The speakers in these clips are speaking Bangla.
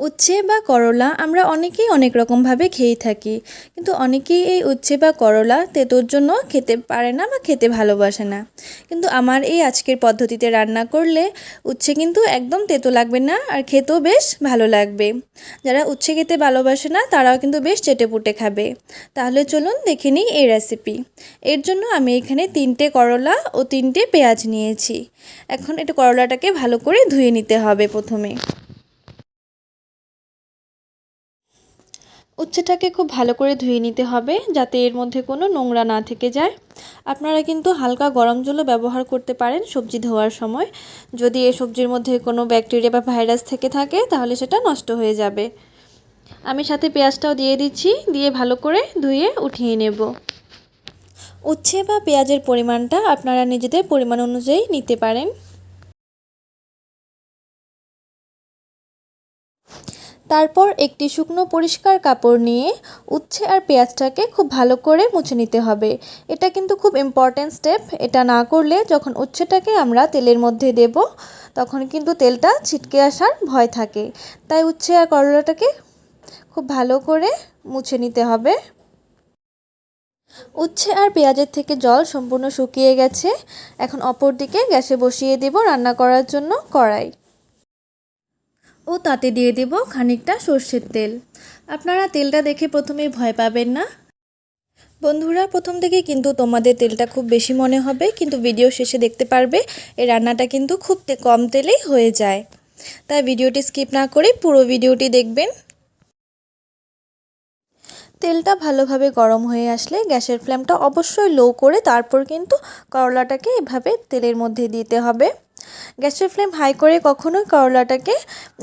উচ্ছে বা করলা আমরা অনেকেই অনেক রকমভাবে খেয়ে থাকি, কিন্তু অনেকেই এই উচ্ছে বা করলা তেঁতোর জন্য খেতে পারে না বা খেতে ভালোবাসে না। কিন্তু আমার এই আজকের পদ্ধতিতে রান্না করলে উচ্ছে কিন্তু একদম তেঁতো লাগবে না, আর খেতেও বেশ ভালো লাগবে। যারা উচ্ছে খেতে ভালোবাসে না তারাও কিন্তু বেশ চেটেপুটে খাবে। তাহলে চলুন দেখে নিই এই রেসিপি। এর জন্য আমি এখানে 3টে করলা ও 3টে পেঁয়াজ নিয়েছি। এখন একটু করলাটাকে ভালো করে ধুয়ে নিতে হবে প্রথমে। উচ্ছেটাকে খুব ভালো করে ধুয়ে নিতে হবে যাতে এর মধ্যে কোনো নোংরা না থেকে যায়। আপনারা কিন্তু হালকা গরম জলও ব্যবহার করতে পারেন সবজি ধোয়ার সময়। যদি এই সবজির মধ্যে কোনো ব্যাকটেরিয়া বা ভাইরাস থেকে থাকে তাহলে সেটা নষ্ট হয়ে যাবে। আমি সাথে পেঁয়াজটাও দিয়ে দিচ্ছি, দিয়ে ভালো করে ধুয়ে উঠিয়ে নেব। উচ্ছে বা পেঁয়াজের পরিমাণটা আপনারা নিজেদের পরিমাণ অনুযায়ী নিতে পারেন। তারপর একটি শুকনো পরিষ্কার কাপড় নিয়ে উচ্ছে আর পেঁয়াজটাকে খুব ভালো করে মুছে নিতে হবে। এটা কিন্তু খুব ইম্পর্ট্যান্ট স্টেপ। এটা না করলে যখন উচ্ছেটাকে আমরা তেলের মধ্যে দেব তখন কিন্তু তেলটা ছিটকে আসার ভয় থাকে। তাই উচ্ছে আর করলাটাকে খুব ভালো করে মুছে নিতে হবে। উচ্ছে আর পেঁয়াজের থেকে জল সম্পূর্ণ শুকিয়ে গেছে। এখন অপর দিকে গ্যাসে বসিয়ে দেব রান্না করার জন্য কড়াই, ও তাতে দিয়ে দেব খানিকটা সর্ষের তেল। আপনারা তেলটা দেখে প্রথমেই ভয় পাবেন না বন্ধুরা, প্রথম থেকে কিন্তু তোমাদের তেলটা খুব বেশি মনে হবে, কিন্তু ভিডিও শেষে দেখতে পারবে এই রান্নাটা কিন্তু খুব কম তেলেই হয়ে যায়। তাই ভিডিওটি স্কিপ না করে পুরো ভিডিওটি দেখবেন। তেলটা ভালোভাবে গরম হয়ে আসলে গ্যাসের ফ্লেমটা অবশ্যই লো করে তারপর কিন্তু করলাটাকে এভাবে তেলের মধ্যে দিতে হবে। গ্যাসের ফ্লেম হাই করে কখনোই করলাটাকে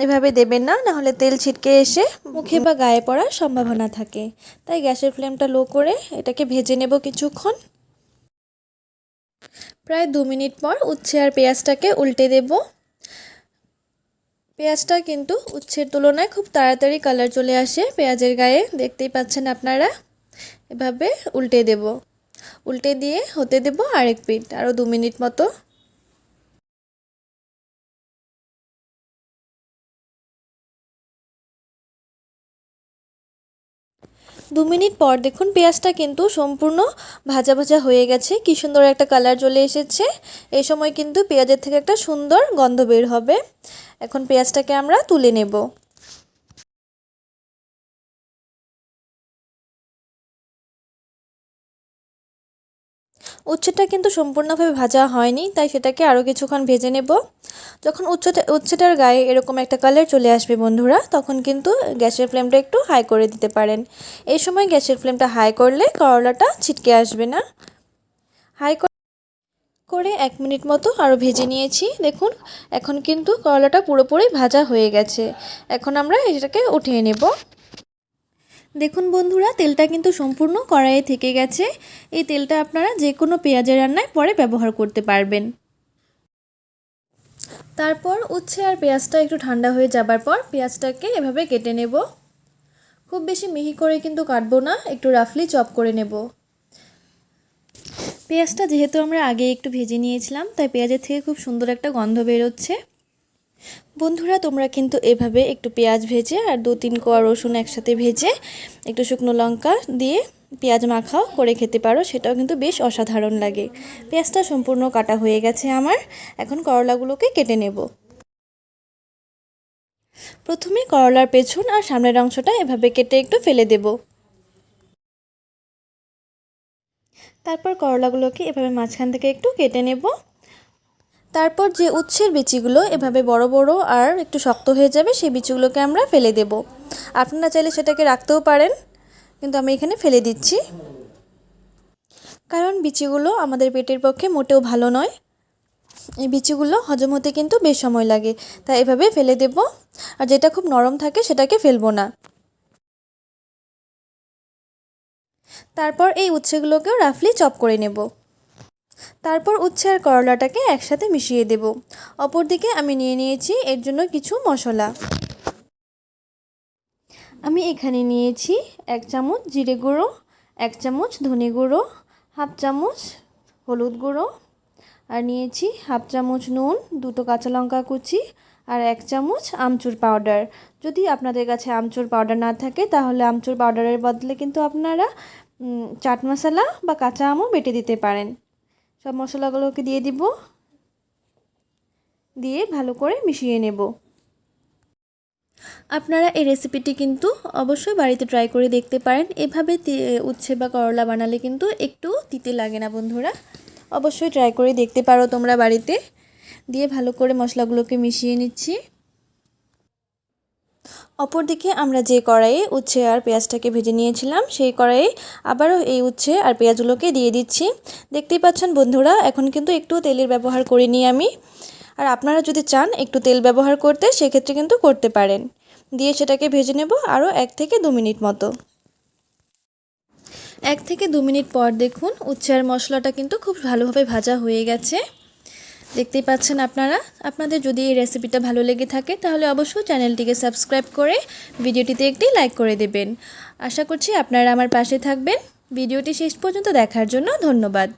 এভাবে দেবেন না, নাহলে তেল ছিটকে এসে মুখে বা গায়ে পড়ার সম্ভাবনা থাকে। তাই গ্যাসের ফ্লেমটা লো করে এটাকে ভেজে নেব কিছুক্ষণ। প্রায় 2 মিনিট পর উচ্ছে আর পেঁয়াজটাকে উল্টে দেব। পেঁয়াজটা কিন্তু উচ্ছের তুলনায় খুব তাড়াতাড়ি কালার চলে আসে পেঁয়াজের গায়ে, দেখতেই পাচ্ছেন আপনারা। এভাবে উল্টে দেব, উল্টে দিয়ে হতে দেব আরেক পিঠ আরও 2 মিনিট মতো। 2 মিনিট পর দেখুন পেঁয়াজটা কিন্তু সম্পূর্ণ ভাজা ভাজা হয়ে গেছে, কি সুন্দর একটা কালার চলে এসেছে। এই সময় কিন্তু পেঁয়াজের থেকে একটা সুন্দর গন্ধ বের হবে। এখন পেঁয়াজটাকে আমরা তুলে নেব। উচ্ছেটা কিন্তু সম্পূর্ণভাবে ভাজা হয়নি, তাই সেটাকে আরও কিছুক্ষণ ভেজে নেব। যখন উচ্ছেটার গায়ে এরকম একটা কালার চলে আসবে বন্ধুরা, তখন কিন্তু গ্যাসের ফ্লেমটা একটু হাই করে দিতে পারেন। এই সময় গ্যাসের ফ্লেমটা হাই করলে করলাটা ছিটকে আসবে না। হাই করে 1 মিনিট মতো আরও ভেজে নিয়েছি। দেখুন এখন কিন্তু করলাটা পুরোপুরি ভাজা হয়ে গেছে। এখন আমরা এটাকে উঠিয়ে নেব। দেখুন বন্ধুরা, তেলটা কিন্তু সম্পূর্ণ কড়াইয়ে থেকে গেছে। এই তেলটা আপনারা যে কোনো পেঁয়াজের রান্নায় পরে ব্যবহার করতে পারবেন। তারপর উচ্ছে আর পেঁয়াজটা একটু ঠান্ডা হয়ে যাবার পর পেঁয়াজটাকে এভাবে কেটে নেব। খুব বেশি মিহি করে কিন্তু কাটবো না, একটু রাফলি চপ করে নেব। পেঁয়াজটা যেহেতু আমরা আগে একটু ভেজে নিয়েছিলাম, তাই পেঁয়াজের থেকে খুব সুন্দর একটা গন্ধ বেরোচ্ছে। বন্ধুরা, তোমরা কিন্তু এভাবে একটু পেঁয়াজ ভেজে আর 2-3 কোয়া রসুন একসাথে ভেজে একটু শুকনো লঙ্কা দিয়ে পেঁয়াজ মাখাও করে খেতে পারো, সেটাও কিন্তু বেশ অসাধারণ লাগে। পেঁয়াজটা সম্পূর্ণ কাটা হয়ে গেছে আমার। এখন করলাগুলোকে কেটে নেব। প্রথমে করলার পেছন আর সামনের অংশটা এভাবে কেটে একটু ফেলে দেব। তারপর করলাগুলোকে এভাবে মাঝখান থেকে একটু কেটে নেব। তারপর যে উচ্ছের বিচিগুলো এভাবে বড় বড় আর একটু শক্ত হয়ে যাবে, সেই বিচিগুলোকে আমরা ফেলে দেব। আপনারা চাইলে সেটাকে রাখতেও পারেন, কিন্তু আমি এখানে ফেলে দিচ্ছি, কারণ বিচিগুলো আমাদের পেটের পক্ষে মোটেও ভালো নয়। এই বিচিগুলো হজম হতে কিন্তু বেশ সময় লাগে, তাই এভাবে ফেলে দেব। আর যেটা খুব নরম থাকে সেটাকে ফেলবো না। তারপর এই উচ্ছেগুলোকেও রাফলি চপ করে নেব। তারপর উচ্ছে আর করলাটাকে একসাথে মিশিয়ে দেব। অপরদিকে আমি নিয়ে নিয়েছি এর জন্য কিছু মশলা। আমি এখানে নিয়েছি 1 চামচ জিরে গুঁড়ো, 1 চামচ ধনে গুঁড়ো, হাফ চামচ হলুদ গুঁড়ো, আর নিয়েছি হাফ চামচ নুন, 2টো কাঁচা লঙ্কা কুচি আর 1 চামচ আমচুর পাউডার। যদি আপনাদের কাছে আমচুর পাউডার না থাকে তাহলে আমচুর পাউডারের বদলে কিন্তু আপনারা চাট মশলা বা কাঁচা আমও বেটে দিতে পারেন। সব মশলাগুলোকে দিয়ে দিব, দিয়ে ভালো করে মিশিয়ে নেব। আপনারা এই রেসিপিটি কিন্তু অবশ্যই বাড়িতে ট্রাই করে দেখতে পারেন। এভাবে উচ্ছে বা করলা বানালে কিন্তু একটু তিতে লাগে না বন্ধুরা। অবশ্যই ট্রাই করে দেখতে পারো তোমরা বাড়িতে। দিয়ে ভালো করে মশলাগুলোকে মিশিয়ে নিচ্ছি। অপরদিকে আমরা যে কড়াইয়ে উচ্ছে আর পেঁয়াজটাকে ভেজে নিয়েছিলাম সেই কড়াইয়ে আবারও এই উচ্ছে আর পেঁয়াজগুলোকে দিয়ে দিচ্ছি। দেখতেই পাচ্ছেন বন্ধুরা, এখন কিন্তু একটু তেলের ব্যবহার করিনি আমি। আর আপনারা যদি চান একটু তেল ব্যবহার করতে সেক্ষেত্রে কিন্তু করতে পারেন। দিয়ে সেটাকে ভেজে নেব আরও 1 থেকে 2 মিনিট মতো। 1 থেকে 2 মিনিট পর দেখুন উচ্ছে আর মশলাটা কিন্তু খুব ভালোভাবে ভাজা হয়ে গেছে। দেখতেই পাচ্ছেন আপনারা। আপনাদের যদি এই রেসিপিটা ভালো লেগে থাকে তাহলে অবশ্যই চ্যানেলটিকে সাবস্ক্রাইব করে ভিডিওটিতে একটি লাইক করে দেবেন। আশা করছি আপনারা আমার পাশে থাকবেন। ভিডিওটি শেষ পর্যন্ত দেখার জন্য ধন্যবাদ।